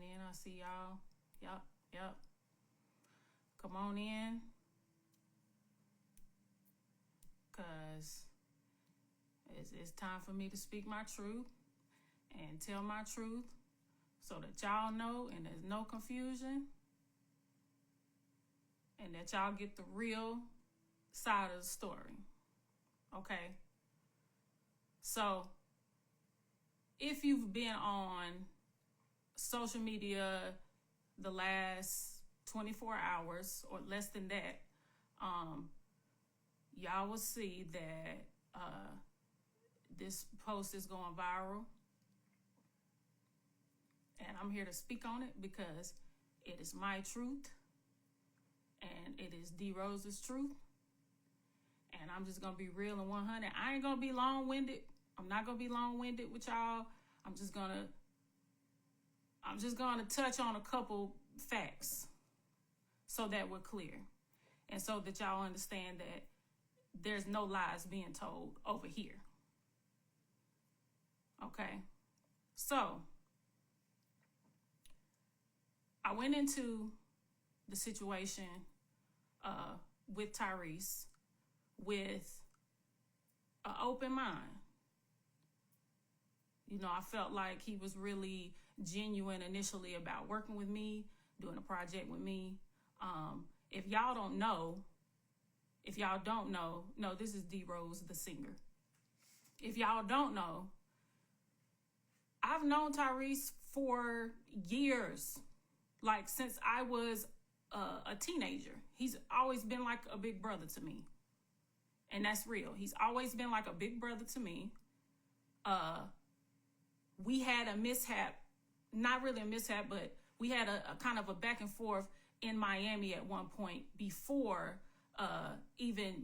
And I see y'all. Yep. Come on in. Because it's time for me to speak my truth and tell my truth so that y'all know and there's no confusion and that y'all get the real side of the story. Okay? So, if you've been on social media the last 24 hours or less than that, y'all will see that this post is going viral. And I'm here to speak on it because it is my truth and it is D Rose's truth. And I'm just going to be real and 100. I ain't going to be long-winded. I'm not going to be long-winded with y'all. I'm just going to touch on a couple facts so that we're clear and so that y'all understand that there's no lies being told over here. Okay? So, I went into the situation with Tyrese with an open mind. You know, I felt like he was really genuine initially about working with me, doing a project with me. If y'all don't know, no, this is D Rose, the singer. If y'all don't know, I've known Tyrese for years, like since I was a teenager. He's always been like a big brother to me. And that's real. He's always been like a big brother to me. We had a mishap, not really a mishap, but we had a kind of a back and forth in Miami at one point before even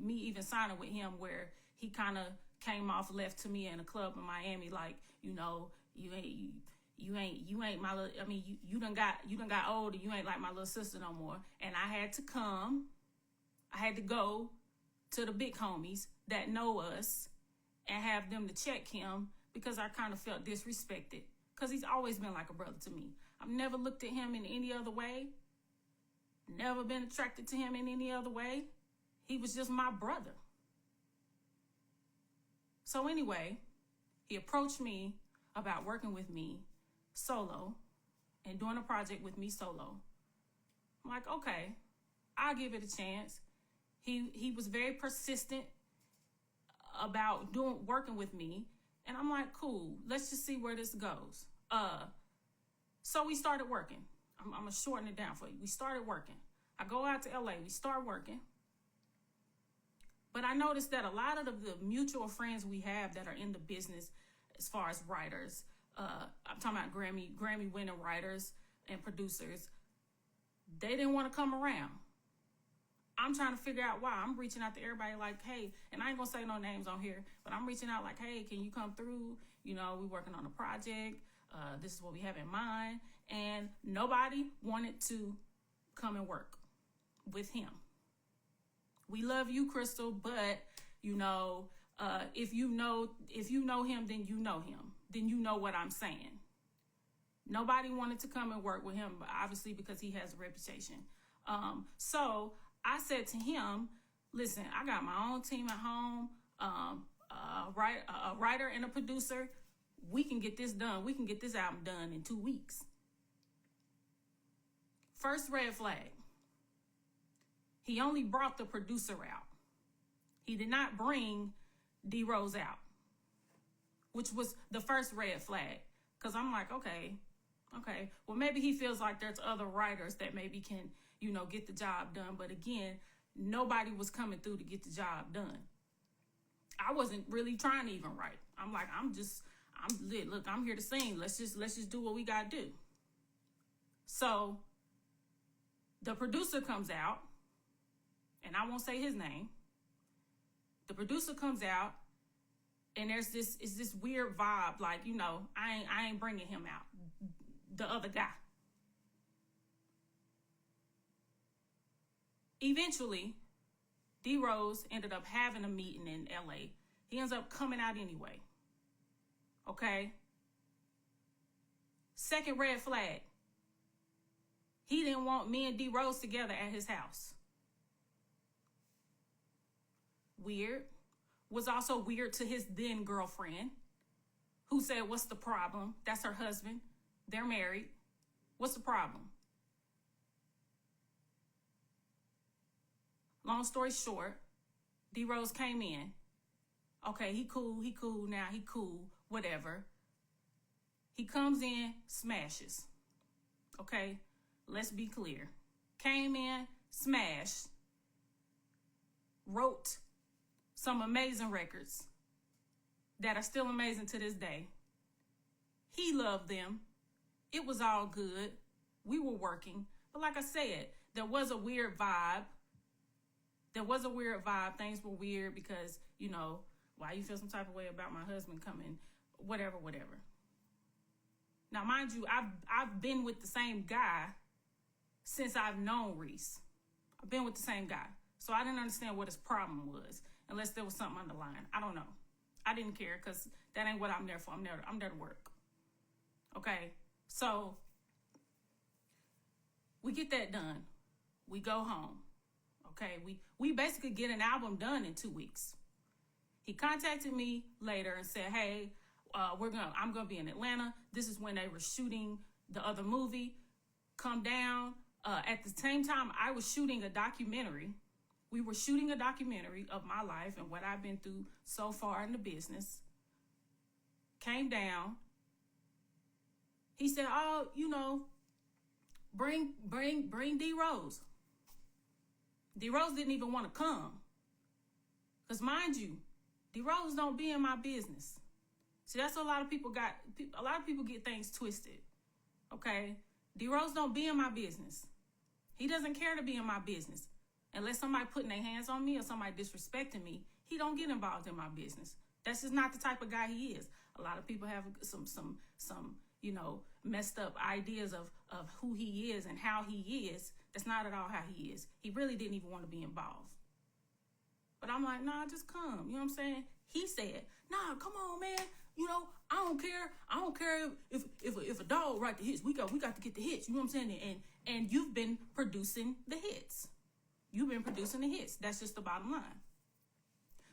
signing with him, where he kind of came off left to me in a club in Miami, like, you know, you ain't my little, I mean, you done got older, you ain't like my little sister no more. And I had to go to the big homies that know us and have them to check him because I kind of felt disrespected because he's always been like a brother to me. I've never looked at him in any other way. Never been attracted to him in any other way. He was just my brother. So anyway, he approached me about working with me solo and doing a project with me solo. I'm like, okay, I'll give it a chance. He was very persistent about working with me. And I'm like, cool, let's just see where this goes. So we started working. I'm going to shorten it down for you. We started working. I go out to LA. We start working. But I noticed that a lot of the mutual friends we have that are in the business as far as writers, I'm talking about Grammy winning writers and producers, they didn't want to come around. I'm trying to figure out why. I'm reaching out to everybody like, hey, and I ain't going to say no names on here, but I'm reaching out like, hey, can you come through? You know, we're working on a project. This is what we have in mind. And nobody wanted to come and work with him. We love you, Kristal, but, you know, if you know him, then you know him. Then you know what I'm saying. Nobody wanted to come and work with him, obviously, because he has a reputation. So I said to him, listen, I got my own team at home, a writer and a producer. We can get this done. We can get this album done in 2 weeks. First red flag. He only brought the producer out. He did not bring D Rose out, which was the first red flag. Because I'm like, okay, well, maybe he feels like there's other writers that maybe can, you know, get the job done. But again, nobody was coming through to get the job done. I wasn't really trying to even write. I'm like, I'm lit. Look, I'm here to sing. Let's just do what we got to do. So the producer comes out, and I won't say his name. The producer comes out, and there's this weird vibe, like, you know, I ain't bringing him out. The other guy. Eventually, D Rose ended up having a meeting in LA. He ends up coming out anyway. Okay? Second red flag. He didn't want me and D Rose together at his house. Weird. Was also weird to his then girlfriend, who said, what's the problem? That's her husband. They're married. What's the problem? Long story short, D Rose came in. Okay, he cool now, he cool, whatever. He comes in, smashes. Okay, let's be clear. Came in, smashed, wrote some amazing records that are still amazing to this day. He loved them. It was all good. We were working. But like I said, there was a weird vibe. Things were weird because, you know, why you feel some type of way about my husband coming, whatever. Now, mind you, I've been with the same guy since I've known Reese. I've been with the same guy. So I didn't understand what his problem was, unless there was something underlying. I don't know. I didn't care because that ain't what I'm there for. I'm there to work. Okay? So we get that done. We go home. Okay? We basically get an album done in 2 weeks. He contacted me later and said, hey, I'm gonna be in Atlanta. This is when they were shooting the other movie. Come down. At the same time, I was shooting a documentary. We were shooting a documentary of my life and what I've been through so far in the business. Came down. He said, oh, you know, bring D Rose. D Rose didn't even want to come. Because mind you, D Rose don't be in my business. See, that's what a lot of people get things twisted. Okay? D Rose don't be in my business. He doesn't care to be in my business. Unless somebody putting their hands on me or somebody disrespecting me, he don't get involved in my business. That's just not the type of guy he is. A lot of people have some you know, messed up ideas of who he is and how he is. That's not at all how he is. He really didn't even want to be involved. But I'm like, nah, just come. You know what I'm saying? He said, nah, come on, man. You know, I don't care. I don't care if a dog write the hits. We got to get the hits. You know what I'm saying? And you've been producing the hits. You've been producing the hits. That's just the bottom line.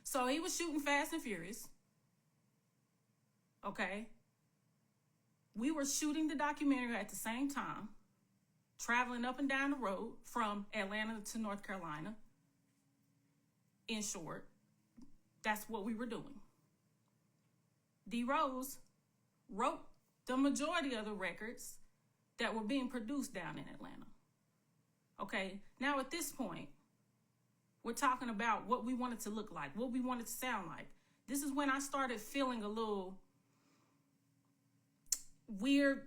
So he was shooting Fast and Furious. Okay. We were shooting the documentary at the same time, traveling up and down the road from Atlanta to North Carolina. In short, that's what we were doing. D Rose wrote the majority of the records that were being produced down in Atlanta. Okay, now at this point, we're talking about what we wanted to look like, what we wanted to sound like. This is when I started feeling a little weird,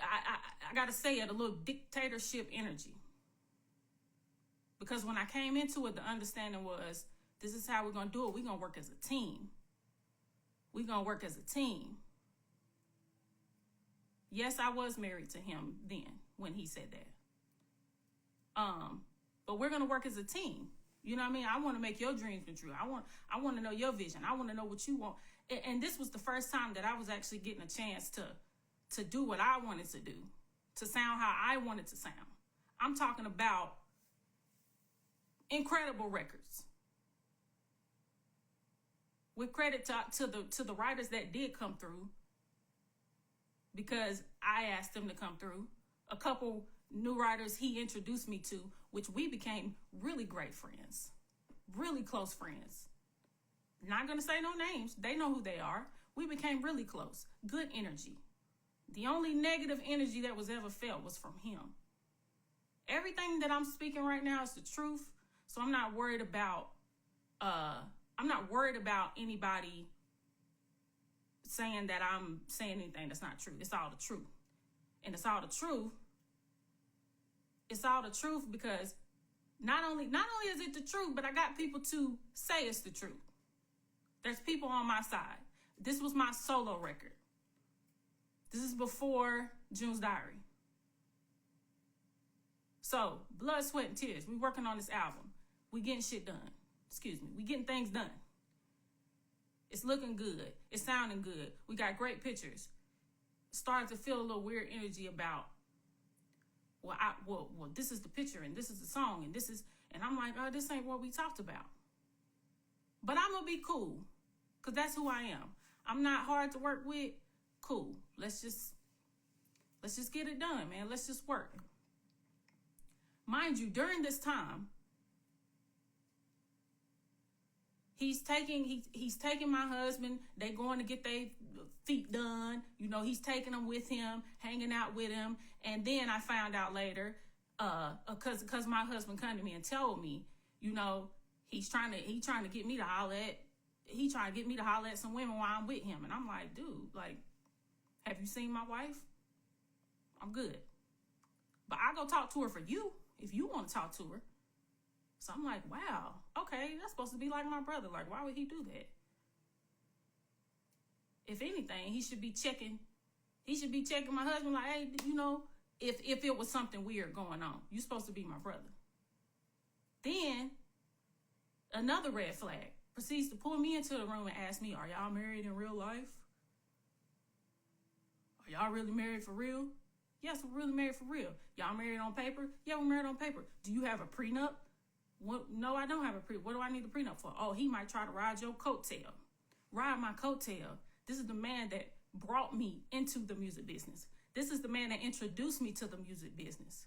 I gotta say it, a little dictatorship energy. Because when I came into it, the understanding was, this is how we're gonna do it. We're gonna work as a team. We're gonna work as a team. Yes, I was married to him then when he said that. But we're gonna work as a team. You know what I mean? I want to make your dreams come true. I want to know your vision. I want to know what you want. And this was the first time that I was actually getting a chance to do what I wanted to do, to sound how I wanted to sound. I'm talking about incredible records. With credit to the writers that did come through, because I asked them to come through. A couple new writers he introduced me to, which we became really great friends, really close friends. Not gonna say no names. They know who they are. We became really close. Good energy. The only negative energy that was ever felt was from him. Everything that I'm speaking right now is the truth. So I'm not worried about anybody saying that I'm saying anything that's not true. It's all the truth. And it's all the truth. It's all the truth because not only is it the truth, but I got people to say it's the truth. There's people on my side. This was my solo record. This is before June's Diary. So, blood, sweat, and tears. We working on this album. We getting shit done. Excuse me. We getting things done. It's looking good. It's sounding good. We got great pictures. Starting to feel a little weird energy about well, this is the picture and this is the song and and I'm like, oh, this ain't what we talked about. But I'm gonna be cool, because that's who I am. I'm not hard to work with. Cool. Let's just get it done, man. Let's just work. Mind you, during this time, he's taking my husband. They going to get their feet done. He's taking them with him, hanging out with him. And then I found out later, because my husband come to me and told me, he's trying to get me to holler at some women while I'm with him. And I'm like, dude, like, have you seen my wife? I'm good. But I go talk to her for you if you want to talk to her. So I'm like, wow, okay, that's supposed to be like my brother. Like, why would he do that? If anything, he should be checking my husband like, hey, if it was something weird going on, you're supposed to be my brother. Then another red flag proceeds to pull me into the room and ask me, are y'all married in real life? Are y'all really married for real? Yes, we're really married for real. Y'all married on paper? Yeah, we're married on paper. Do you have a prenup? What? No, I don't have a prenup. What do I need a prenup for? Oh, he might try to ride your coattail. Ride my coattail. This is the man that brought me into the music business. This is the man that introduced me to the music business.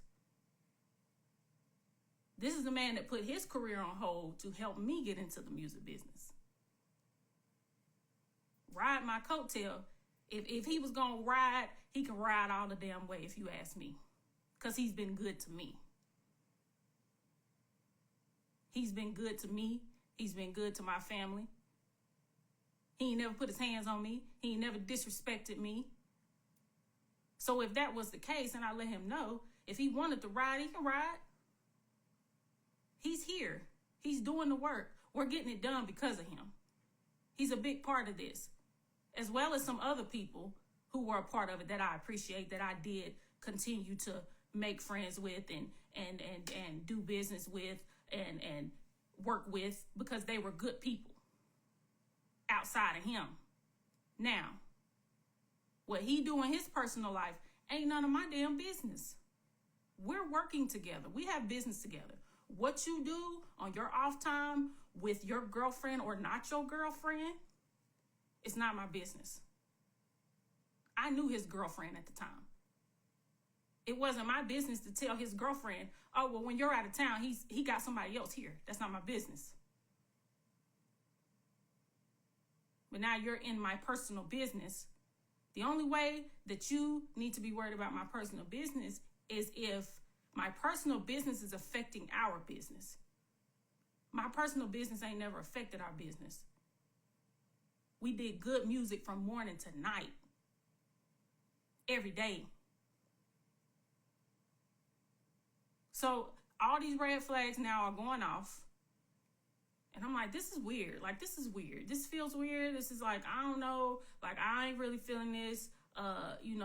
This is the man that put his career on hold to help me get into the music business. Ride my coattail. If he was going to ride, he can ride all the damn way, if you ask me. Because he's been good to me. He's been good to me. He's been good to my family. He ain't never put his hands on me. He ain't never disrespected me. So if that was the case, and I let him know, if he wanted to ride, he can ride. He's here. He's doing the work. We're getting it done because of him. He's a big part of this, as well as some other people who were a part of it that I appreciate, that I did continue to make friends with and do business with and work with, because they were good people outside of him. Now, what he do in his personal life ain't none of my damn business. We're working together. We have business together. What you do on your off time with your girlfriend or not your girlfriend, it's not my business. I knew his girlfriend at the time. It wasn't my business to tell his girlfriend, oh, well, when you're out of town, he got somebody else here. That's not my business. But now you're in my personal business. The only way that you need to be worried about my personal business is if my personal business is affecting our business. My personal business ain't never affected our business. We did good music from morning to night. Every day. So all these red flags now are going off. And I'm like, this is weird. Like, this is weird. This feels weird. This is like, I don't know. Like, I ain't really feeling this. We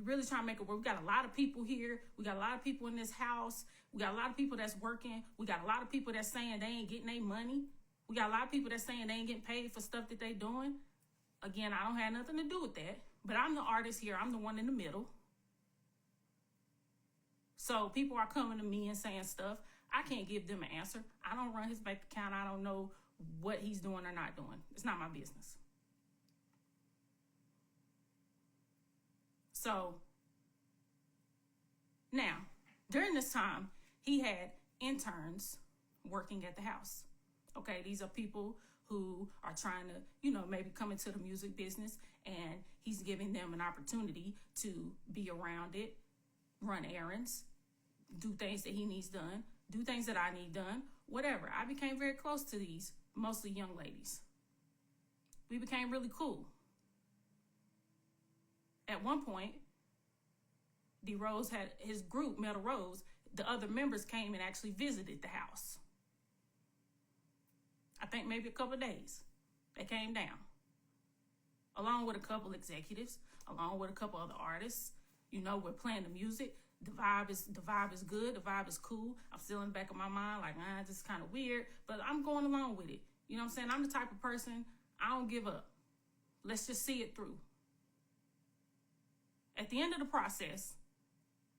really trying to make it work. We got a lot of people here. We got a lot of people in this house. We got a lot of people that's working. We got a lot of people that's saying they ain't getting their money. We got a lot of people that's saying they ain't getting paid for stuff that they doing. Again, I don't have nothing to do with that. But I'm the artist here. I'm the one in the middle. So people are coming to me and saying stuff. I can't give them an answer. I don't run his bank account. I don't know what he's doing or not doing. It's not my business. So now, during this time, he had interns working at the house. Okay, these are people who are trying to, maybe come into the music business, and he's giving them an opportunity to be around it, run errands, do things that he needs done, do things that I need done, whatever. I became very close to these, mostly young ladies. We became really cool. At one point, D Rose had his group, Metal Rose, the other members came and actually visited the house. I think maybe a couple of days. They came down. Along with a couple executives, along with a couple other artists. We're playing the music. The vibe is good. The vibe is cool. I'm still in the back of my mind like, this is kind of weird, but I'm going along with it. You know what I'm saying? I'm the type of person, I don't give up. Let's just see it through. At the end of the process,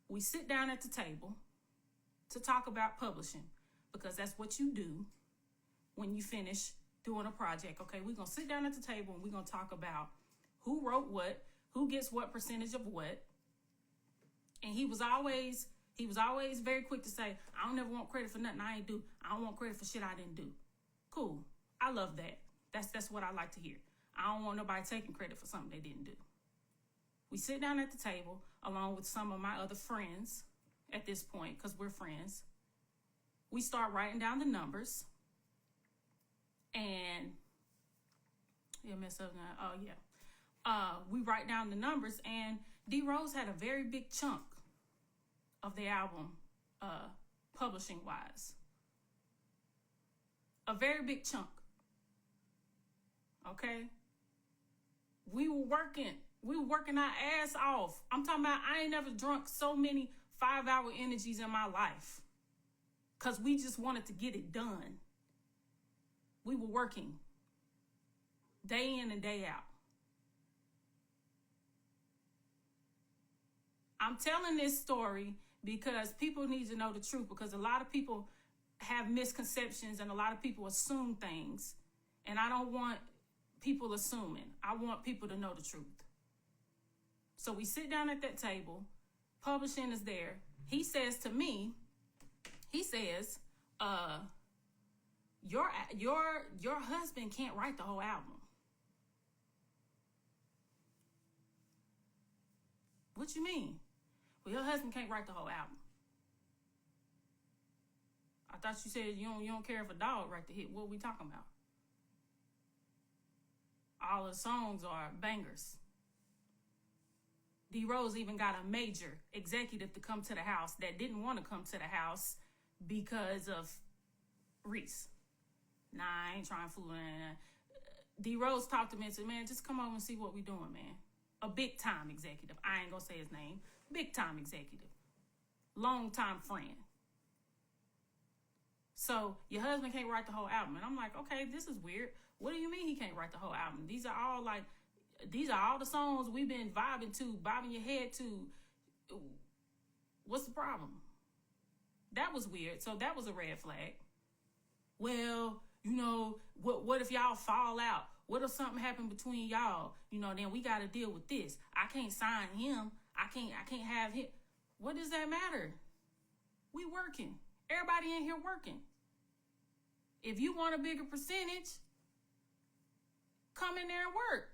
We sit down at the table to talk about publishing, because that's what you do when you finish doing a project. Okay, we're going to sit down at the table and we're going to talk about who wrote what, who gets what percentage of what. And he was always very quick to say, I don't ever want credit for nothing I ain't do. I don't want credit for shit I didn't do. Cool. I love that. That's what I like to hear. I don't want nobody taking credit for something they didn't do. We sit down at the table along with some of my other friends at this point, because we're friends. We start writing down the numbers. And we write down the numbers, and D Rose had a very big chunk of the album, publishing wise. A very big chunk. Okay? We were working our ass off. I'm talking about, I ain't never drunk so many 5-hour energies in my life, because we just wanted to get it done. We were working day in and day out. I'm telling this story because people need to know the truth, because a lot of people have misconceptions and a lot of people assume things. And I don't want people assuming. I want people to know the truth. So we sit down at that table. Publishing is there. He says to me, your husband can't write the whole album. What you mean? Well, your husband can't write the whole album. I thought you said you don't care if a dog write the hit. What are we talking about? All the songs are bangers. D Rose even got a major executive to come to the house that didn't want to come to the house because of Reese. Nah, I ain't trying to fool. D Rose talked to me and said, man, just come over and see what we doing, man. A big time executive. I ain't gonna say his name. Big time executive. Long time friend. So your husband can't write the whole album. And I'm like, okay, this is weird. What do you mean he can't write the whole album? These are all the songs we've been bobbing your head to. What's the problem? That was weird. So that was a red flag. Well, what if y'all fall out? What if something happened between y'all? Then we got to deal with this. I can't sign him. I can't have him. What does that matter? We working. Everybody in here working. If you want a bigger percentage, come in there and work.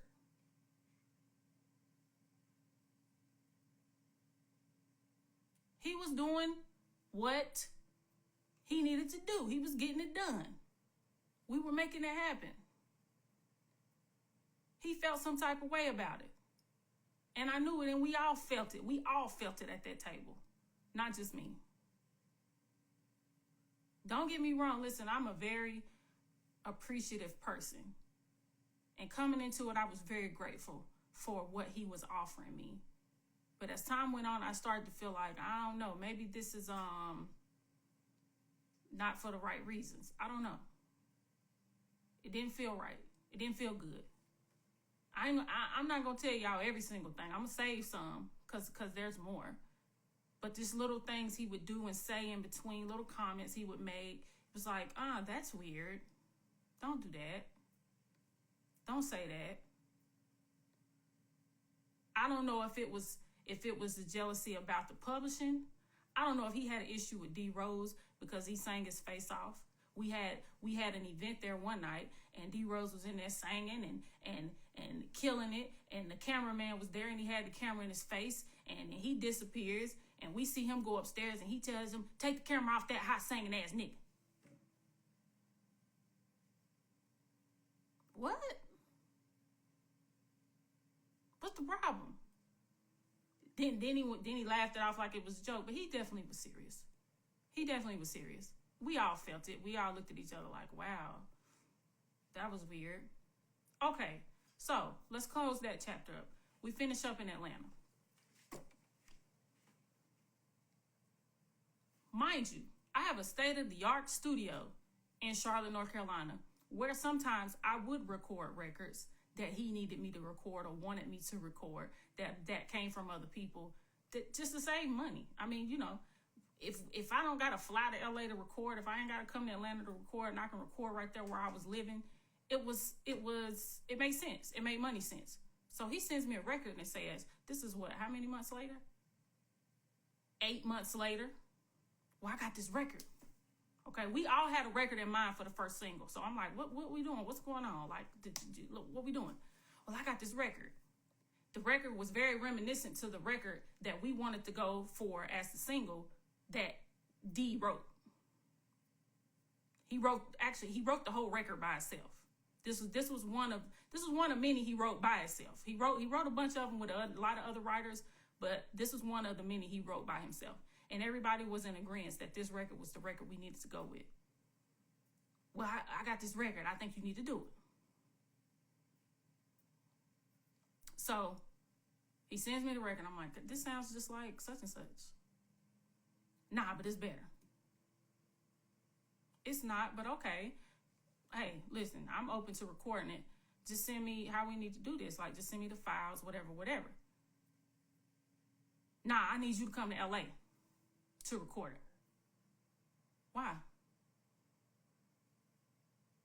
He was doing what he needed to do. He was getting it done. We were making it happen. He felt some type of way about it. And I knew it, and we all felt it. We all felt it at that table. Not just me. Don't get me wrong. Listen, I'm a very appreciative person. And coming into it, I was very grateful for what he was offering me. But as time went on, I started to feel like, I don't know, maybe this is not for the right reasons. I don't know. It didn't feel right. It didn't feel good. I'm not going to tell y'all every single thing. I'm going to save some because there's more. But just little things he would do and say in between, little comments he would make. It was like, that's weird. Don't do that. Don't say that. I don't know if it was the jealousy about the publishing. I don't know if he had an issue with D Rose because he sang his face off. We had an event there one night, and D Rose was in there singing and killing it, and the cameraman was there, and he had the camera in his face, and he disappears, and we see him go upstairs, and he tells him, take the camera off that hot singing ass nigga. What? What's the problem? Then he laughed it off like it was a joke, but he definitely was serious. He definitely was serious. We all felt it. We all looked at each other like, wow, that was weird. Okay, so let's close that chapter up. We finish up in Atlanta. Mind you, I have a state-of-the-art studio in Charlotte, North Carolina, where sometimes I would record records that he needed me to record or wanted me to record that came from other people just to save money. I mean, if I don't got to fly to LA to record, if I ain't got to come to Atlanta to record, and I can record right there where I was living, it made sense. It made money sense. So he sends me a record and says, this is what, how many months later? 8 months later. Well, I got this record. Okay, we all had a record in mind for the first single. So I'm like, what we doing? What's going on? Like, what we doing? Well, I got this record. The record was very reminiscent to the record that we wanted to go for as the single that D wrote. He wrote the whole record by himself. This was one of many he wrote by himself. He wrote a bunch of them with a lot of other writers, but this was one of the many he wrote by himself. And everybody was in agreement that this record was the record we needed to go with. Well, I got this record. I think you need to do it. So he sends me the record. I'm like, this sounds just like such and such. Nah, but it's better. It's not, but okay. Hey, listen, I'm open to recording it. Just send me how we need to do this. Like, just send me the files, whatever. Nah, I need you to come to LA to record it. Why?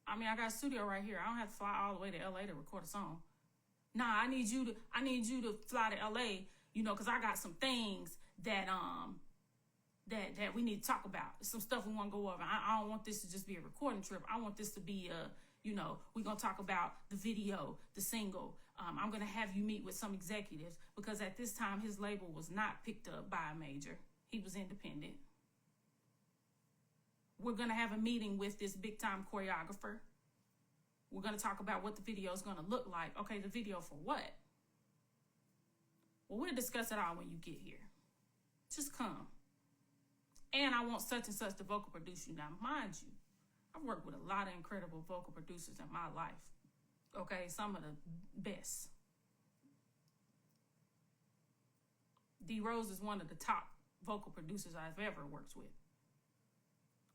I mean, I got a studio right here. I don't have to fly all the way to LA to record a song. Nah, I need you to fly to LA, because I got some things that we need to talk about. Some stuff we want to go over. I don't want this to just be a recording trip. I want this to be we're going to talk about the video, the single. I'm going to have you meet with some executives because at this time his label was not picked up by a major. He was independent. We're going to have a meeting with this big time choreographer. We're going to talk about what the video is going to look like. Okay, the video for what? Well, we'll discuss it all when you get here. Just come. And I want such and such to vocal produce you. Now, mind you, I've worked with a lot of incredible vocal producers in my life. Okay, some of the best. D Rose is one of the top vocal producers I've ever worked with.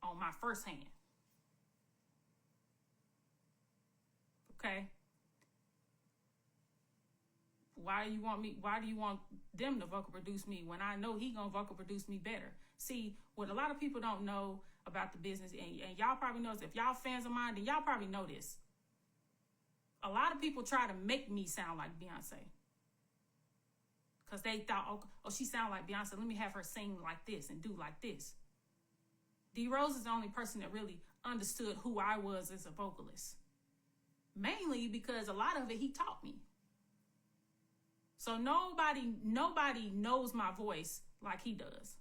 On my first hand. Okay? Why do you want them to vocal produce me when I know he gonna vocal produce me better? See, what a lot of people don't know about the business, and y'all probably know this, if y'all fans of mine, then y'all probably know this. A lot of people try to make me sound like Beyonce. Because they thought, oh, she sound like Beyonce, let me have her sing like this and do like this. D Rose is the only person that really understood who I was as a vocalist. Mainly because a lot of it he taught me. So nobody knows my voice like he does.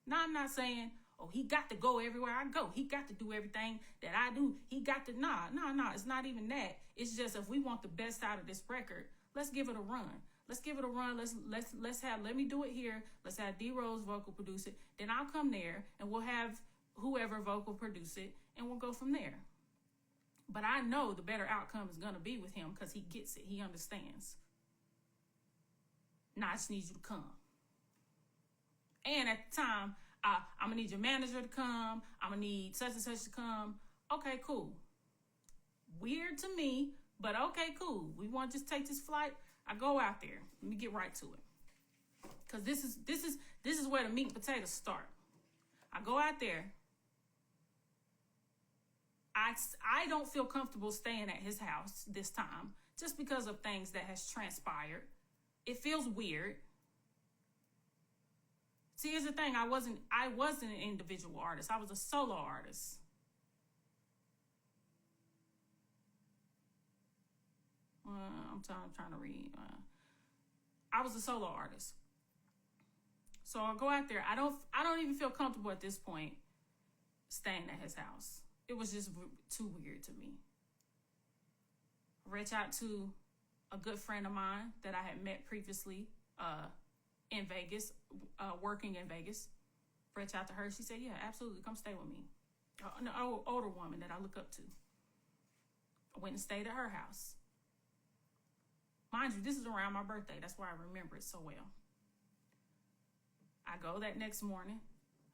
Now, I'm not saying, oh, he got to go everywhere I go. He got to do everything that I do. He got to, nah. It's not even that. It's just if we want the best out of this record, let's give it a run. Let's give it a run. Let me do it here. Let's have D Rose vocal produce it. Then I'll come there and we'll have whoever vocal produce it and we'll go from there. But I know the better outcome is going to be with him because he gets it. He understands. Now I just need you to come. And at the time, I'm going to need your manager to come. I'm going to need such and such to come. Okay, cool. Weird to me, but okay, cool. We want to just take this flight. I go out there. Let me get right to it. Because this is where the meat and potatoes start. I go out there. I don't feel comfortable staying at his house this time just because of things that has transpired. It feels weird. See, here's the thing. I wasn't an individual artist. I was a solo artist. I'm trying to read. I was a solo artist. So I go out there. I don't even feel comfortable at this point staying at his house. It was just too weird to me. I reached out to a good friend of mine that I had met previously in Vegas, working in Vegas. Reached out to her. She said, yeah, absolutely. Come stay with me. An older woman that I look up to. I went and stayed at her house. Mind you, this is around my birthday. That's why I remember it so well. I go that next morning.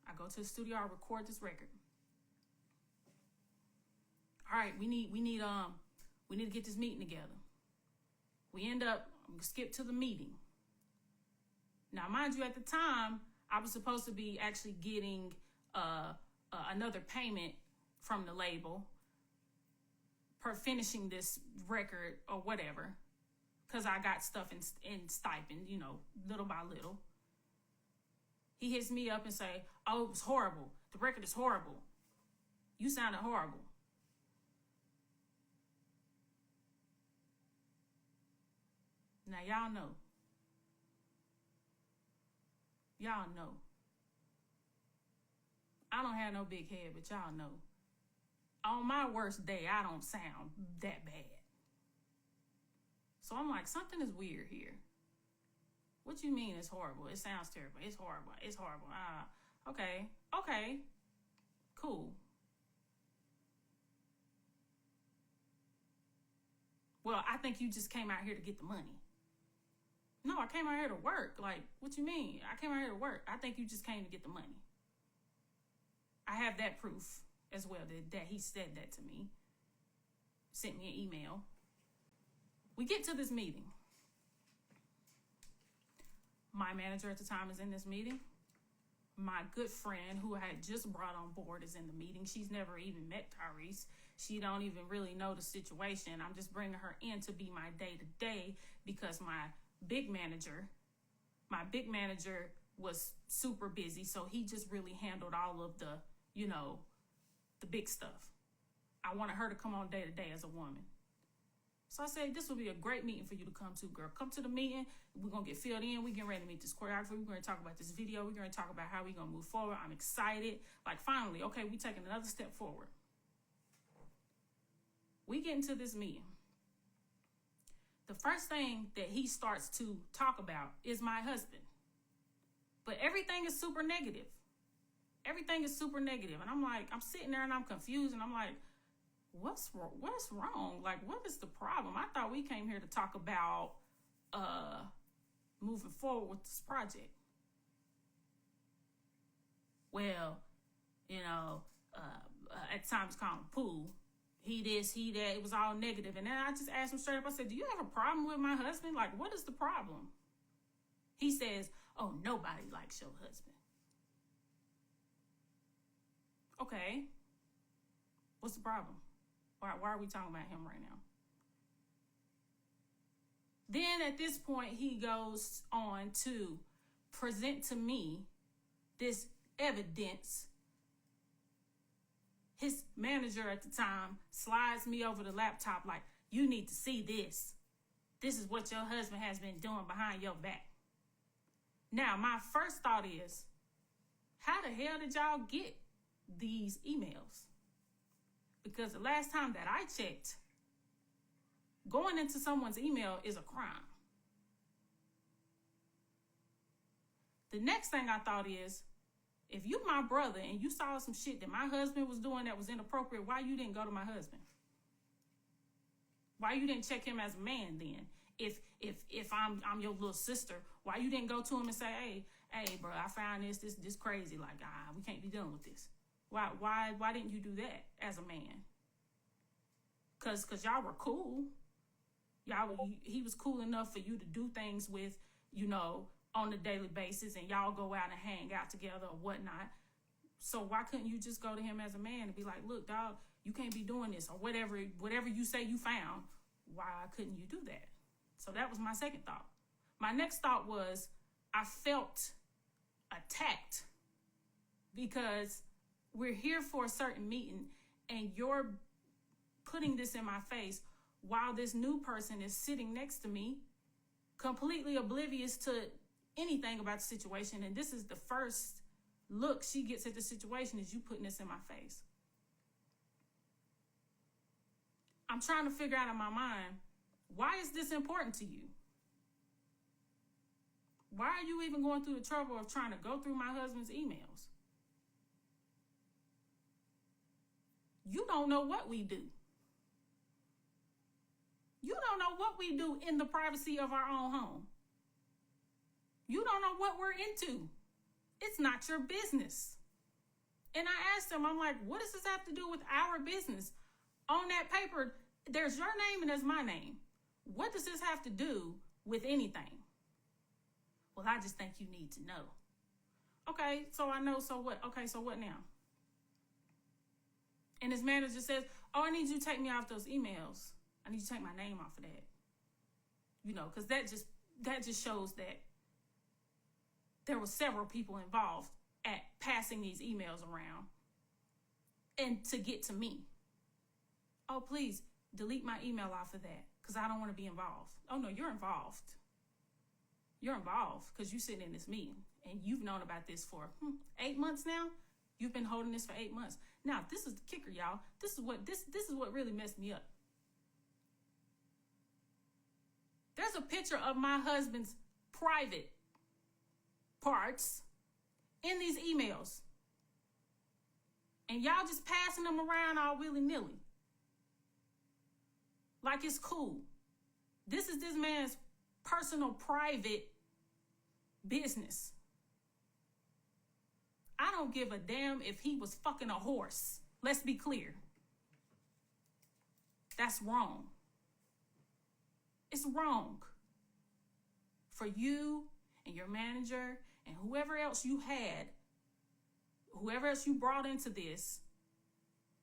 I go to the studio. I record this record. All right, we need to get this meeting together. We end up, I'm gonna skip to the meeting. Now, mind you, at the time, I was supposed to be actually getting another payment from the label per finishing this record or whatever, because I got stuff in stipend, little by little. He hits me up and say, "Oh, it was horrible. The record is horrible. You sounded horrible." Now, y'all know. I don't have no big head, but y'all know. On my worst day, I don't sound that bad. So I'm like, something is weird here. What you mean it's horrible? It sounds terrible. It's horrible. Okay, cool. Well, I think you just came out here to get the money. No, I came out here to work. Like, what you mean? I came out here to work. I think you just came to get the money. I have that proof as well that he said that to me. Sent me an email. We get to this meeting. My manager at the time is in this meeting. My good friend who I had just brought on board is in the meeting. She's never even met Tyrese. She don't even really know the situation. I'm just bringing her in to be my day-to-day because my big manager was super busy. So he just really handled all of the, the big stuff. I wanted her to come on day-to-day as a woman. So I said, this will be a great meeting for you to come to, girl. Come to the meeting. We're going to get filled in. We're getting ready to meet this choreographer. We're going to talk about this video. We're going to talk about how we're going to move forward. I'm excited. Like, finally, okay, we're taking another step forward. We get into this meeting. The first thing that he starts to talk about is my husband. But everything is super negative. Everything is super negative. And I'm like, I'm sitting there and I'm confused. And I'm like, what's wrong? Like, what is the problem? I thought we came here to talk about moving forward with this project. Well, at times call him Pooh. He this, he that. It was all negative. And then I just asked him straight up, I said, do you have a problem with my husband? Like, what is the problem? He says, oh, nobody likes your husband. Okay. What's the problem? Why are we talking about him right now? Then at this point, he goes on to present to me this evidence. His manager at the time slides me over the laptop like, you need to see this. This is what your husband has been doing behind your back. Now, my first thought is, how the hell did y'all get these emails? Because the last time that I checked, going into someone's email is a crime. The next thing I thought is, if you my brother and you saw some shit that my husband was doing that was inappropriate, why you didn't go to my husband? Why you didn't check him as a man then? If I'm your little sister, why you didn't go to him and say, hey, bro, I found this crazy. Like, we can't be dealing with this. Why didn't you do that as a man? Cause y'all were cool. He was cool enough for you to do things with, on a daily basis, and y'all go out and hang out together or whatnot. So why couldn't you just go to him as a man and be like, look, dog, you can't be doing this, or whatever you say you found, why couldn't you do that? So that was my second thought. My next thought was, I felt attacked because we're here for a certain meeting and you're putting this in my face while this new person is sitting next to me, completely oblivious to anything about the situation. And this is the first look she gets at the situation, is you putting this in my face. I'm trying to figure out in my mind, why is this important to you? Why are you even going through the trouble of trying to go through my husband's emails? You don't know what we do. You don't know what we do in the privacy of our own home. You don't know what we're into. It's not your business. And I asked him, I'm like, what does this have to do with our business? On that paper, there's your name and there's my name. What does this have to do with anything? Well, I just think you need to know. Okay, so I know, so what? Okay, so what now? And his manager says, oh, I need you to take me off those emails. I need you to take my name off of that. Because that just shows that there were several people involved at passing these emails around and to get to me. Oh, please delete my email off of that because I don't want to be involved. Oh, no, you're involved. You're involved because you're sitting in this meeting and you've known about this for 8 months now. You've been holding this for 8 months. Now, this is the kicker, y'all. This is what really messed me up. There's a picture of my husband's private parts in these emails. And y'all just passing them around all willy-nilly. Like it's cool. This is this man's personal, private business. I don't give a damn if he was fucking a horse. Let's be clear. That's wrong. It's wrong for you and your manager and whoever else you brought into this,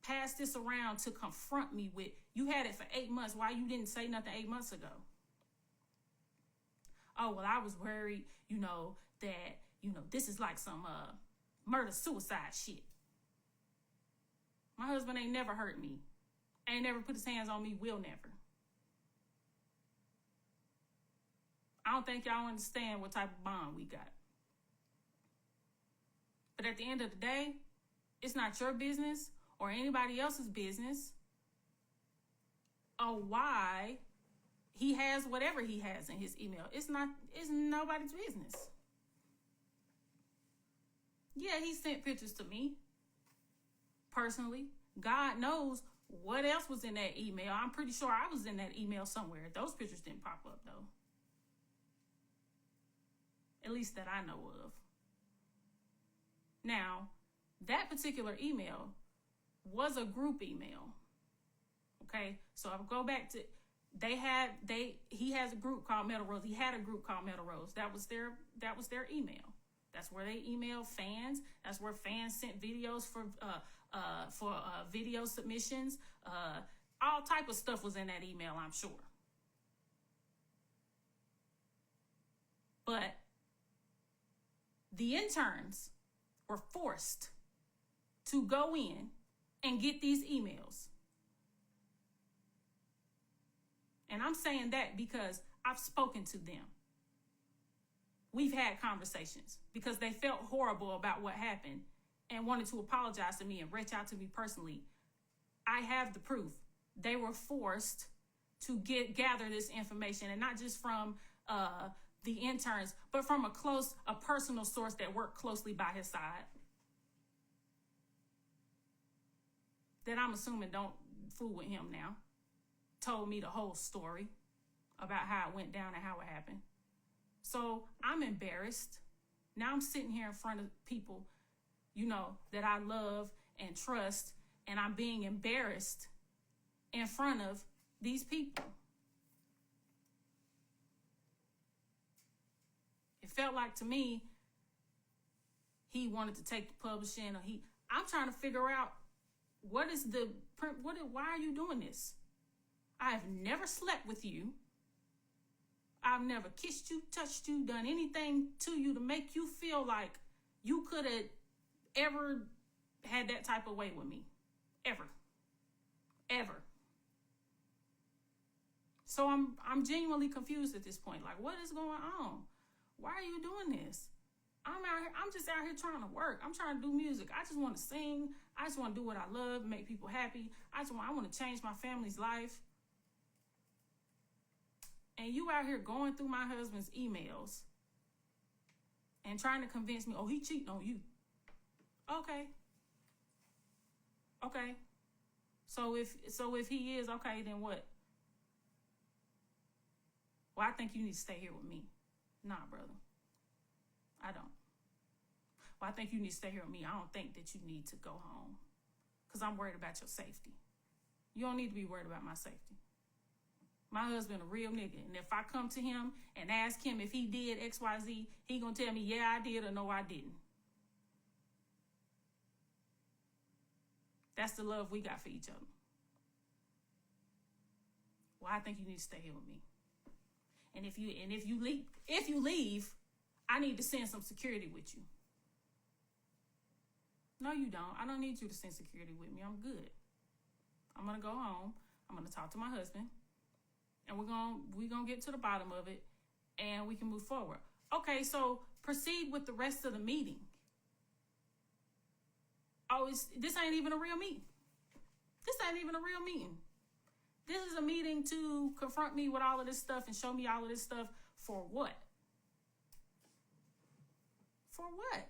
pass this around to confront me with. You had it for 8 months. Why you didn't say nothing 8 months ago? Oh, well, I was worried, that, this is like some murder-suicide shit. My husband ain't never hurt me. Ain't never put his hands on me, will never. I don't think y'all understand what type of bond we got. But at the end of the day, it's not your business or anybody else's business why he has whatever he has in his email. It's nobody's business. Yeah, he sent pictures to me personally. God knows what else was in that email. I'm pretty sure I was in that email somewhere. Those pictures didn't pop up though. At least that I know of. Now, that particular email was a group email. Okay, so I'll go back to he has a group called Metal Rose. He had a group called Metal Rose. That was their email. That's where they email fans. That's where fans sent videos for video submissions. All type of stuff was in that email, I'm sure. But the interns were forced to go in and get these emails. And I'm saying that because I've spoken to them. We've had conversations because they felt horrible about what happened and wanted to apologize to me and reach out to me personally. I have the proof. They were forced to gather this information, and not just from the interns, but from a personal source that worked closely by his side. That I'm assuming don't fool with him now. Told me the whole story about how it went down and how it happened. So I'm embarrassed. Now I'm sitting here in front of people, that I love and trust, and I'm being embarrassed in front of these people. It felt like to me, he wanted to take the publishing, I'm trying to figure out why are you doing this? I have never slept with you. I've never kissed you, touched you, done anything to you to make you feel like you could have ever had that type of way with me. Ever. So I'm genuinely confused at this point. Like, what is going on? Why are you doing this? I'm just out here trying to work. I'm trying to do music. I just want to sing. I just want to do what I love, make people happy. I want to change my family's life. And you out here going through my husband's emails and trying to convince me, he cheating on you. Okay. So if he is, okay, then what? Well, I think you need to stay here with me. Nah, brother. I don't. Well, I think you need to stay here with me. I don't think that you need to go home because I'm worried about your safety. You don't need to be worried about my safety. My husband a real nigga. And if I come to him and ask him if he did XYZ, he gonna tell me, yeah, I did, or no, I didn't. That's the love we got for each other. Well, I think you need to stay here with me. And if you leave, I need to send some security with you. No, you don't. I don't need you to send security with me. I'm good. I'm gonna go home. I'm gonna talk to my husband, and we're gonna get to the bottom of it, and we can move forward. Okay, so proceed with the rest of the meeting. Oh, this ain't even a real meeting. This ain't even a real meeting. This is a meeting to confront me with all of this stuff and show me all of this stuff for what? For what?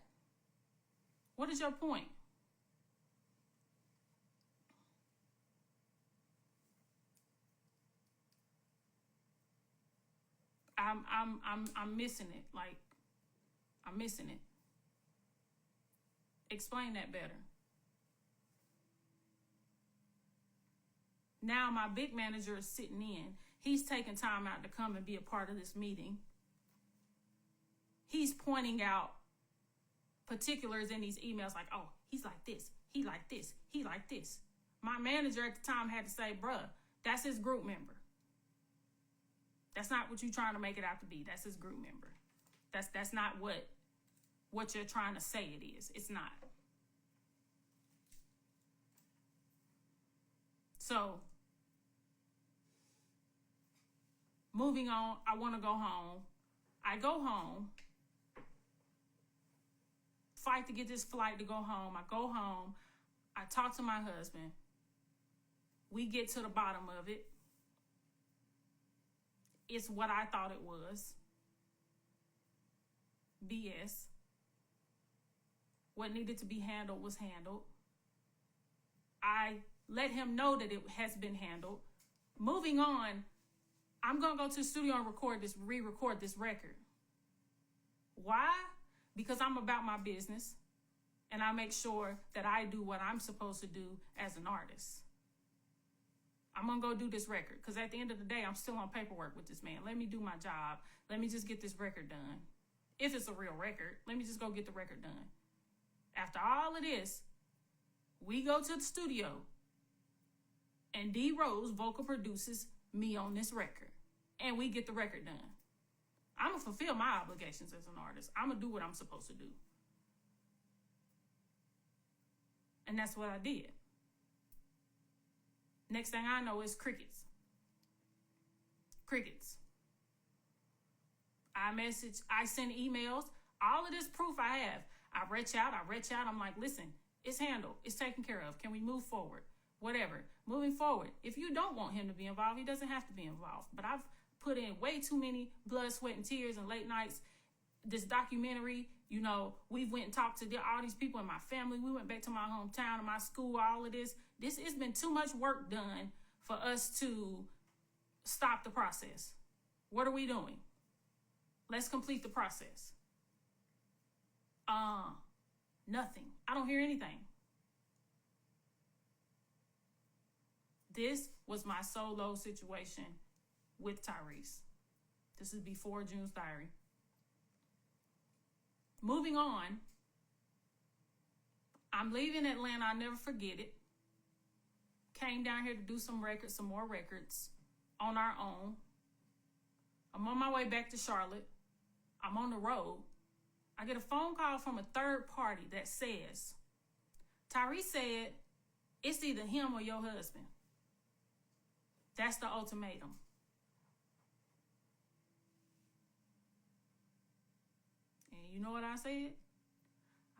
What is your point? I'm missing it. Like, I'm missing it. Explain that better. Now my big manager is sitting in. He's taking time out to come and be a part of this meeting. He's pointing out particulars in these emails like, oh, he's like this, he like this, he like this. My manager at the time had to say, bruh, that's his group member. That's not what you're trying to make it out to be. That's his group member. That's not what you're trying to say it is. It's not. So, moving on, I want to go home. I go home, fight to get this flight to go home. I go home. I talk to my husband. We get to the bottom of it. It's what I thought it was. BS. What needed to be handled was handled. I let him know that it has been handled. Moving on, I'm going to go to the studio and re-record this record. Why? Because I'm about my business and I make sure that I do what I'm supposed to do as an artist. I'm going to go do this record because at the end of the day, I'm still on paperwork with this man. Let me do my job. Let me just get this record done. If it's a real record, let me just go get the record done. After all of this, we go to the studio and D Rose vocal produces me on this record and we get the record done. I'm going to fulfill my obligations as an artist. I'm going to do what I'm supposed to do. And that's what I did. Next thing I know is crickets. Crickets. I send emails. All of this proof I have. I reach out. I'm like, listen, it's handled. It's taken care of. Can we move forward? Whatever. Moving forward. If you don't want him to be involved, he doesn't have to be involved. But I've put in way too many blood, sweat, and tears and late nights. This documentary, we went and talked to all these people in my family. We went back to my hometown and my school, all of this. It's been too much work done for us to stop the process. What are we doing? Let's complete the process. Nothing. I don't hear anything. This was my solo situation with Tyrese. This is before June's Diary. Moving on, I'm leaving Atlanta. I'll never forget it. Came down here to do some more records on our own. I'm on my way back to Charlotte. I'm on the road. I get a phone call from a third party that says, Tyrese said, it's either him or your husband. That's the ultimatum. And you know what I said?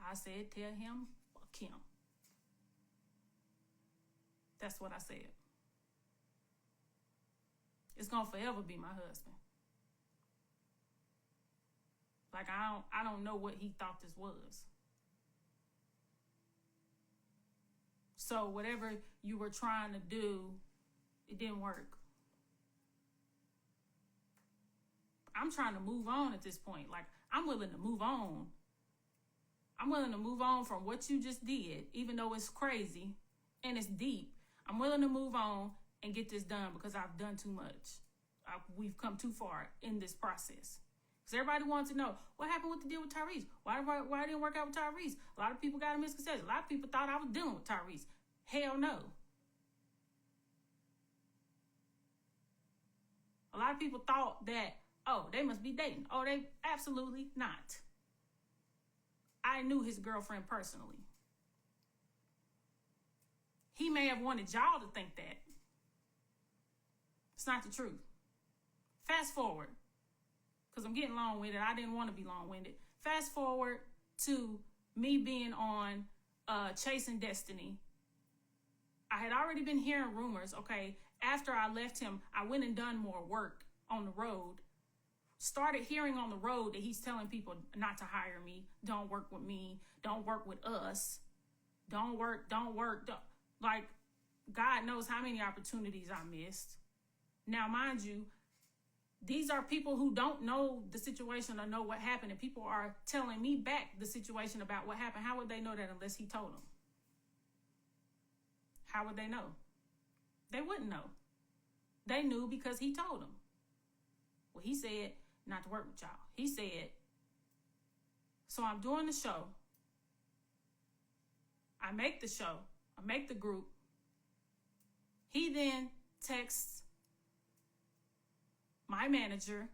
I said, tell him, fuck him. That's what I said. It's gonna forever be my husband. Like, I don't know what he thought this was. So whatever you were trying to do, it didn't work. I'm trying to move on at this point. Like, I'm willing to move on. I'm willing to move on from what you just did, even though it's crazy and it's deep. I'm willing to move on and get this done because I've done too much. we've come too far in this process. Because everybody wants to know, what happened with the deal with Tyrese? Why didn't it work out with Tyrese? A lot of people got a misconception. A lot of people thought I was dealing with Tyrese. Hell no. A lot of people thought that, oh, they must be dating. Oh, they absolutely not. I knew his girlfriend personally. He may have wanted y'all to think that. It's not the truth. Fast forward, because I'm getting long-winded. I didn't want to be long-winded. Fast forward to me being on Chasing Destiny. I had already been hearing rumors, okay? After I left him, I went and done more work on the road. Started hearing on the road that he's telling people not to hire me, don't work with me, don't work with us, don't work. Like, God knows how many opportunities I missed. Now, mind you, these are people who don't know the situation or know what happened, and people are telling me back the situation about what happened. How would they know that unless he told them? How would they know? They wouldn't know. They knew because he told them. Well, he said not to work with y'all. He said, so I'm doing the show. I make the show. I make the group. He then texts my manager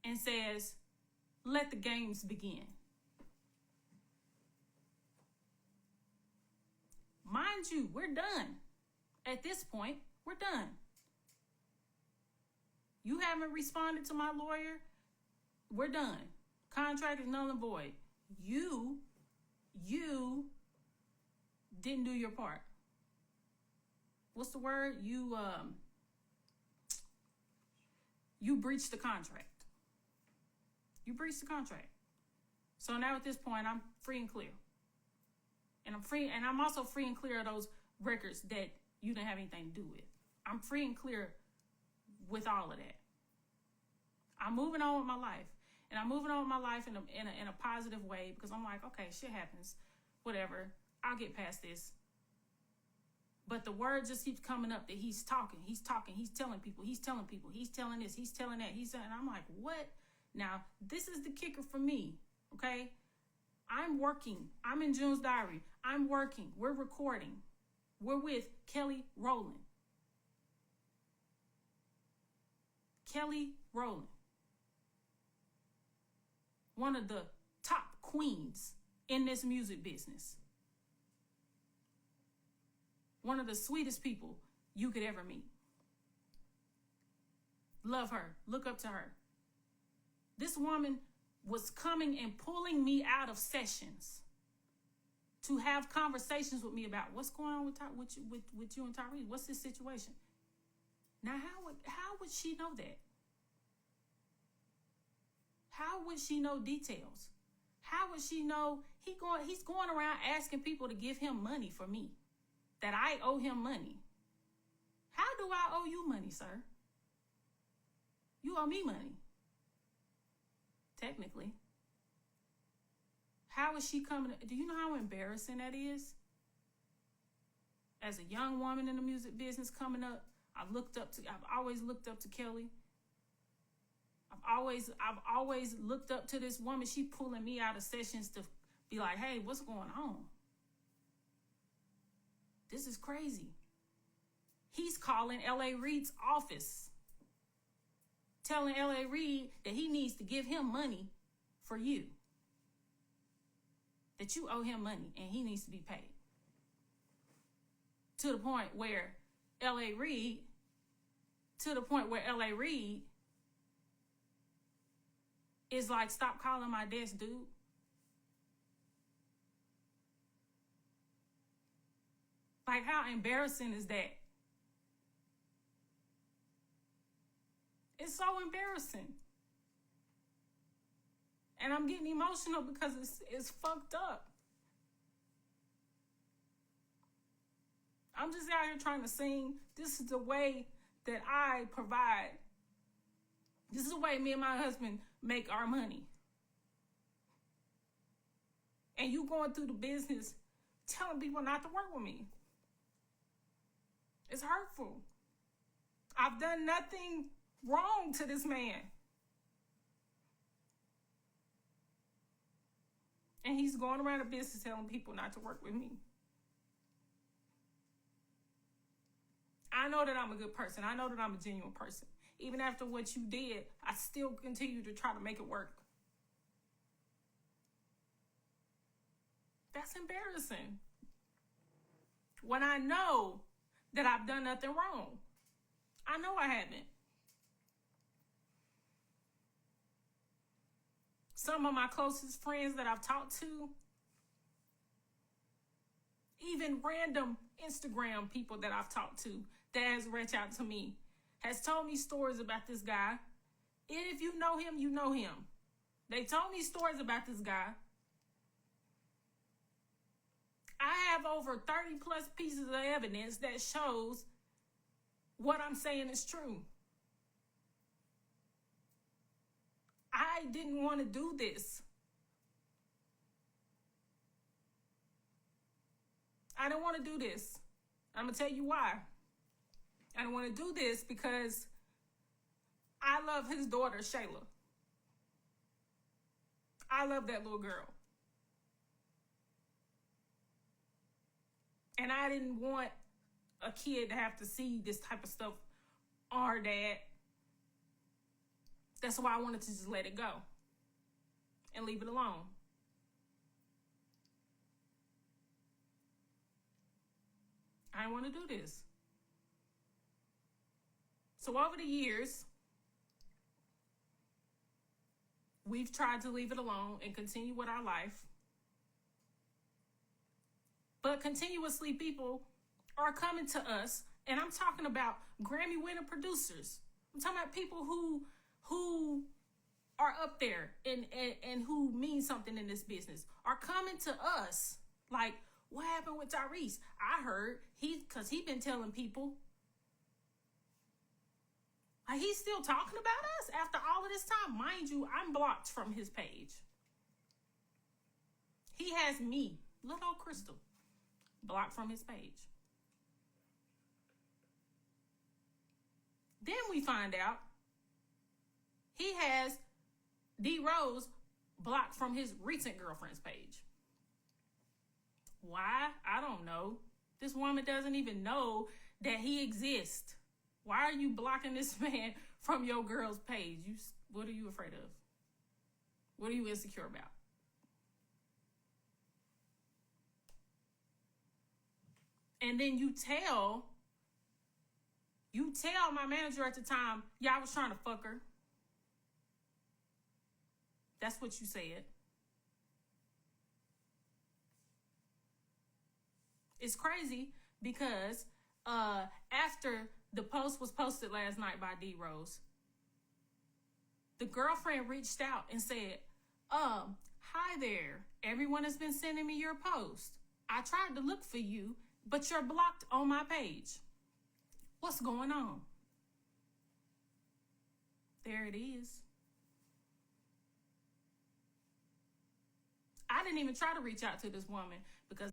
and says, let the games begin. Mind you, we're done. At this point, we're done. You haven't responded to my lawyer. We're done. Contract is null and void. You didn't do your part. What's the word? You breached the contract. You breached the contract. So now at this point, I'm free and clear. And I'm also free and clear of those records that you didn't have anything to do with. I'm free and clear with all of that. I'm moving on with my life. And I'm moving on with my life in a positive way, because I'm like, okay, shit happens. Whatever. I'll get past this. But the word just keeps coming up that he's talking, he's telling people, he's telling this, he's telling that, and I'm like, what? Now, this is the kicker for me, okay? I'm working. I'm in June's diary. I'm working. We're recording. We're with Kelly Rowland. Kelly Rowland. One of the top queens in this music business. One of the sweetest people you could ever meet. Love her. Look up to her. This woman was coming and pulling me out of sessions to have conversations with me about what's going on with you and Tyrese. What's this situation? Now, how would she know that? How would she know details? How would she know he's going around asking people to give him money for me? That I owe him money. How do I owe you money, sir? You owe me money. Technically. How is she coming? Do you know how embarrassing that is? As a young woman in the music business coming up, I've always looked up to Kelly. I've always looked up to this woman. She pulling me out of sessions to be like, hey, what's going on? This is crazy. He's calling L.A. Reid's office, telling L.A. Reid that he needs to give him money for you. That you owe him money and he needs to be paid. To the point where L.A. Reid is like, stop calling my desk, dude. Like, how embarrassing is that? It's so embarrassing. And I'm getting emotional because it's fucked up. I'm just out here trying to sing. This is the way that I provide. This is the way me and my husband make our money. And you going through the business telling people not to work with me. It's hurtful. I've done nothing wrong to this man. And he's going around the business telling people not to work with me. I know that I'm a good person. I know that I'm a genuine person. Even after what you did, I still continue to try to make it work. That's embarrassing. When I know that I've done nothing wrong. I know I haven't. Some of my closest friends that I've talked to, even random Instagram people that I've talked to that has reached out to me, has told me stories about this guy. And if you know him, you know him. They told me stories about this guy. I have over 30 plus pieces of evidence that shows what I'm saying is true. I didn't want to do this. I didn't want to do this. I'm going to tell you why. I don't want to do this because I love his daughter, Shayla. I love that little girl. And I didn't want a kid to have to see this type of stuff on her dad. That's why I wanted to just let it go and leave it alone. I didn't want to do this. So over the years, we've tried to leave it alone and continue with our life. But continuously people are coming to us, and I'm talking about Grammy-winning producers. I'm talking about people who are up there and who mean something in this business, are coming to us like, what happened with Tyrese? I heard because he been telling people. Like, he's still talking about us after all of this time. Mind you, I'm blocked from his page. He has me, little Kristal, blocked from his page. Then we find out he has D Rose blocked from his recent girlfriend's page. Why? I don't know. This woman doesn't even know that he exists. Why are you blocking this man from your girl's page? What are you afraid of? What are you insecure about? And then you tell my manager at the time, yeah, I was trying to fuck her. That's what you said. It's crazy because after the post was posted last night by D Rose, the girlfriend reached out and said, hi there. Everyone has been sending me your post. I tried to look for you, but you're blocked on my page. What's going on? There it is. I didn't even try to reach out to this woman because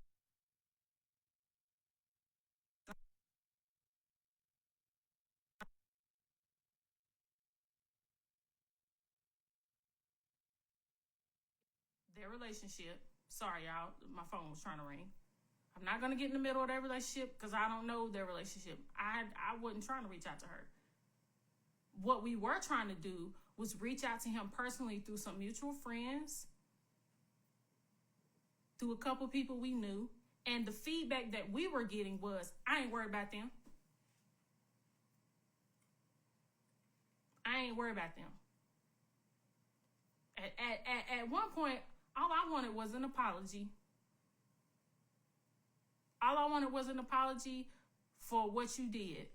their relationship. Sorry, y'all. My phone was trying to ring. I'm not going to get in the middle of their relationship because I don't know their relationship. I wasn't trying to reach out to her. What we were trying to do was reach out to him personally through some mutual friends, through a couple people we knew. And the feedback that we were getting was, I ain't worried about them. I ain't worried about them. At one point, all I wanted was an apology. All I wanted was an apology for what you did.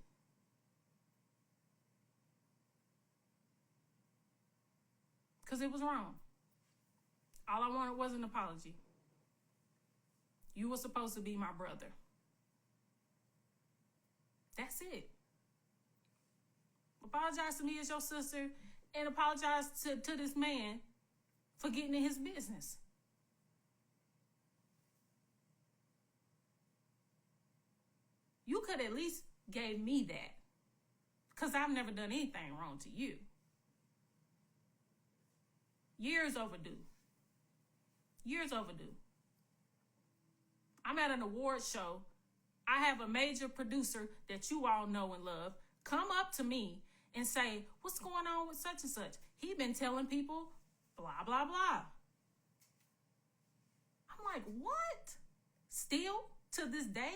Because it was wrong. All I wanted was an apology. You were supposed to be my brother. That's it. Apologize to me as your sister and apologize to this man for getting in his business. You could at least gave me that. Because I've never done anything wrong to you. Years overdue. Years overdue. I'm at an award show. I have a major producer that you all know and love come up to me and say, what's going on with such and such? He been telling people blah, blah, blah. I'm like, what? Still to this day?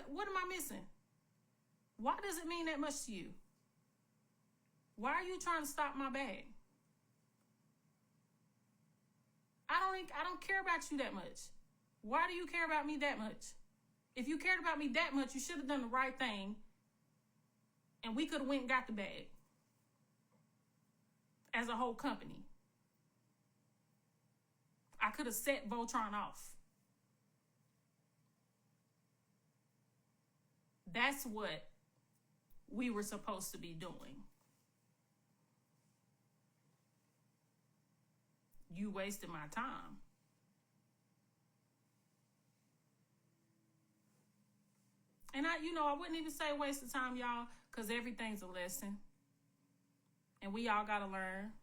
What am I missing? Why does it mean that much to you? Why are you trying to stop my bag? I don't care about you that much. Why do you care about me that much? If you cared about me that much, you should have done the right thing, and we could have went and got the bag as a whole company. I could have set Voltron off. That's what we were supposed to be doing. You wasted my time. And I wouldn't even say waste of time, y'all, because everything's a lesson. And we all got to learn.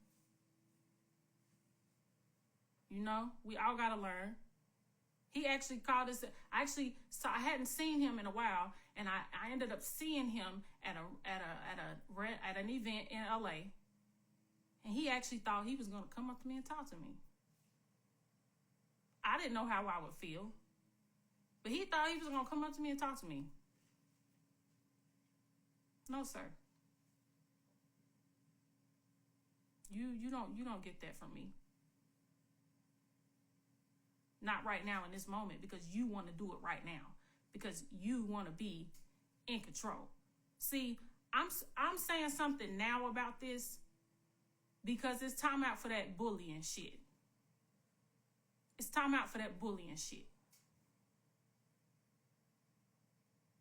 We all got to learn. He actually called us. I hadn't seen him in a while, and I ended up seeing him at an event in LA. And he actually thought he was going to come up to me and talk to me. I didn't know how I would feel, but he thought he was going to come up to me and talk to me. No, sir. You don't get that from me. Not right now in this moment, because you want to do it right now, because you want to be in control. See, I'm saying something now about this because it's time out for that bullying shit. It's time out for that bullying shit.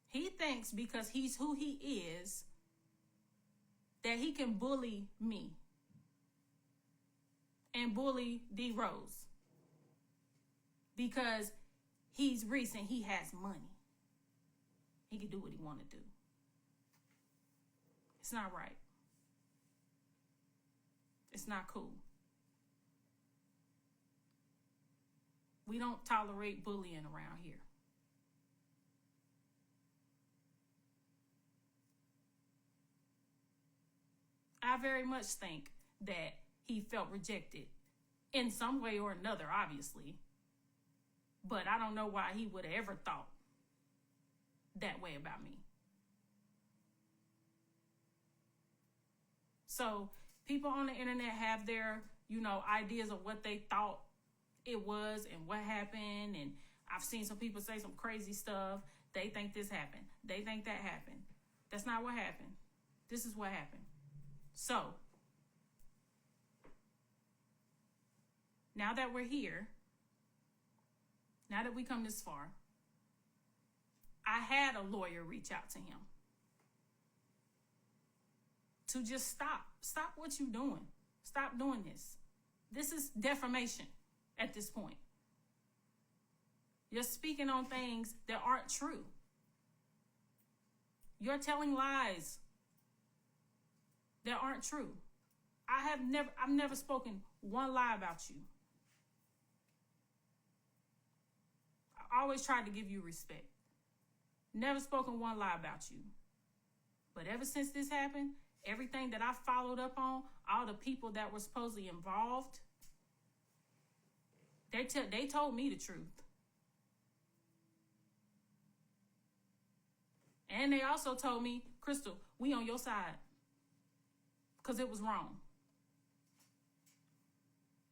He thinks because he's who he is that he can bully me and bully D Rose because he's Reese and he has money. He can do what he want to do. It's not right. It's not cool. We don't tolerate bullying around here. I very much think that he felt rejected in some way or another, obviously. But I don't know why he would have ever thought that way about me. So people on the internet have their, ideas of what they thought it was and what happened. And I've seen some people say some crazy stuff. They think this happened. They think that happened. That's not what happened. This is what happened. So, now that we're here, now that we come this far, I had a lawyer reach out to him to just stop. Stop what you're doing. Stop doing this. This is defamation at this point. You're speaking on things that aren't true. You're telling lies that aren't true. I've never spoken one lie about you. I always tried to give you respect. Never spoken one lie about you. But ever since this happened, everything that I followed up on, all the people that were supposedly involved, they told me the truth. And they also told me, Kristal, we on your side. Because it was wrong.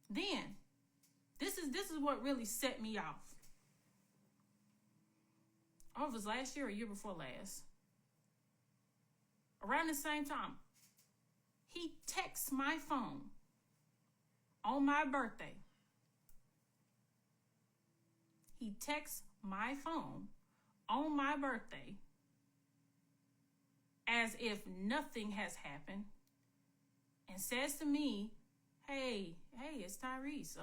Then, this is what really set me off. It was last year or year before last. Around the same time, he texts my phone on my birthday. He texts my phone on my birthday as if nothing has happened and says to me, hey, it's Tyrese.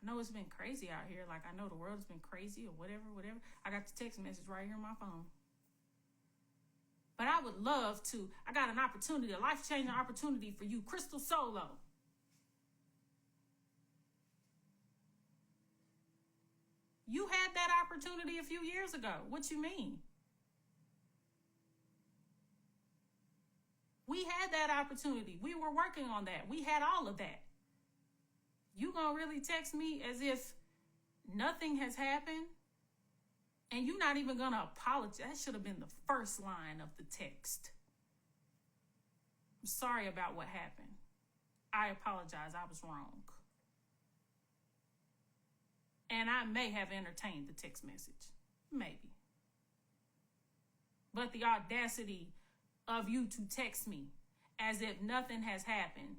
I know it's been crazy out here. Like, I know the world has been crazy or whatever. I got the text message right here on my phone. But I would love to. I got an opportunity, a life-changing opportunity for you, Kristal Solo. You had that opportunity a few years ago. What you mean? We had that opportunity. We were working on that. We had all of that. You gonna really text me as if nothing has happened? And you're not even gonna apologize. That should have been the first line of the text. I'm sorry about what happened. I apologize. I was wrong. And I may have entertained the text message. Maybe. But the audacity of you to text me as if nothing has happened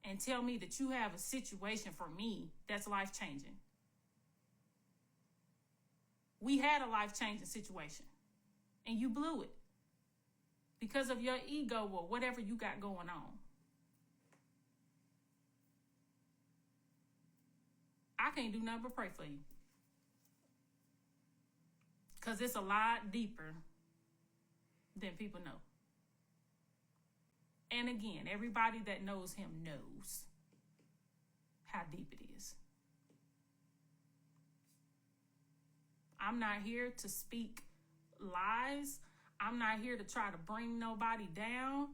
and tell me that you have a situation for me that's life-changing. We had a life-changing situation, and you blew it because of your ego or whatever you got going on. I can't do nothing but pray for you, because it's a lot deeper than people know. And again, everybody that knows him knows how deep it is. I'm not here to speak lies. I'm not here to try to bring nobody down.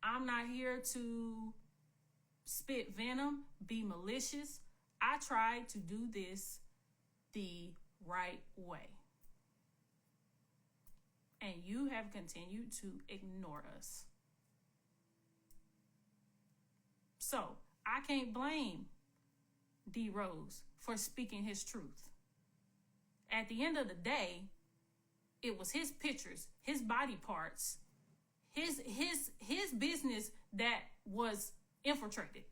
I'm not here to spit venom, be malicious. I tried to do this the right way. And you have continued to ignore us. So I can't blame D Rose for speaking his truth. At the end of the day, it was his pictures, his body parts, his business that was infiltrated.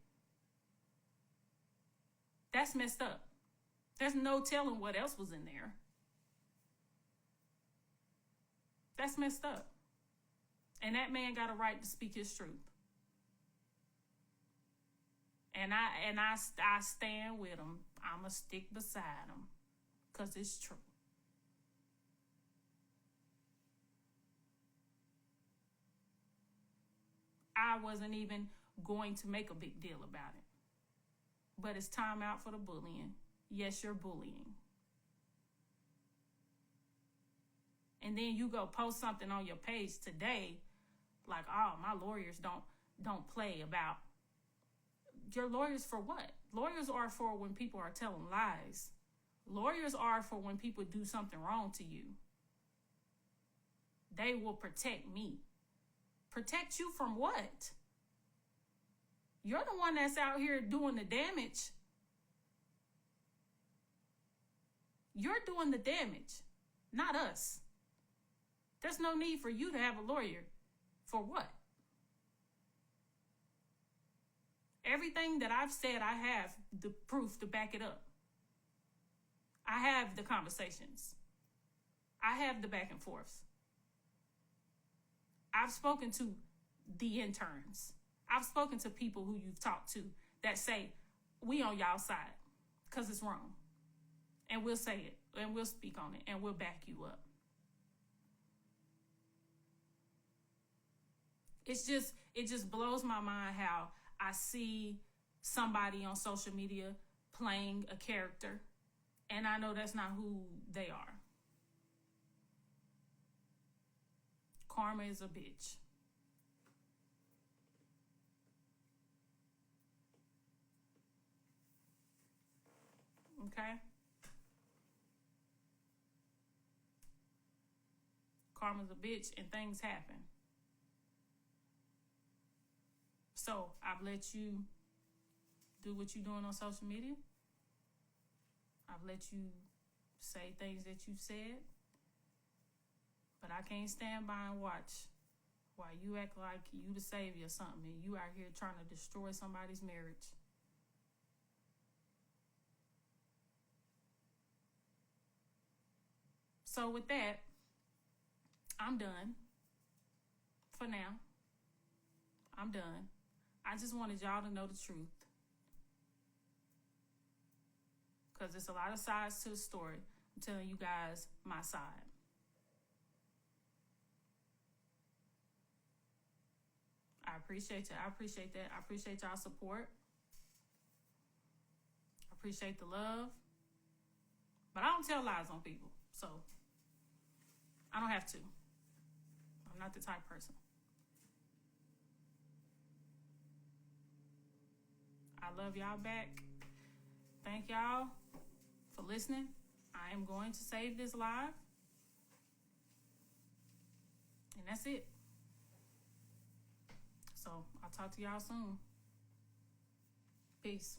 That's messed up. There's no telling what else was in there. That's messed up. And that man got a right to speak his truth. And I stand with him. I'ma stick beside him, because it's true. I wasn't even going to make a big deal about it. But it's time out for the bullying. Yes, you're bullying. And then you go post something on your page today, like, oh, my lawyers don't play about. Your lawyers for what? Lawyers are for when people are telling lies. Lawyers are for when people do something wrong to you. They will protect me. Protect you from what? You're the one that's out here doing the damage. You're doing the damage, not us. There's no need for you to have a lawyer. For what? Everything that I've said, I have the proof to back it up. I have the conversations. I have the back and forths. I've spoken to the interns. I've spoken to people who you've talked to that say, we on y'all side because it's wrong. And we'll say it and we'll speak on it and we'll back you up. It just blows my mind how I see somebody on social media playing a character, and I know that's not who they are. Karma is a bitch. Okay? Karma's a bitch and things happen. So I've let you do what you're doing on social media. I've let you say things that you've said. But I can't stand by and watch while you act like you the savior or something and you out here trying to destroy somebody's marriage. So with that, I'm done. For now. I'm done. I just wanted y'all to know the truth. because it's a lot of sides to the story. I'm telling you guys my side. I appreciate it. I appreciate that. I appreciate y'all support. I appreciate the love. But I don't tell lies on people, so I don't have to. I'm not the type person. I love y'all back. Thank y'all for listening. I am going to save this live. And that's it. So I'll talk to y'all soon. Peace.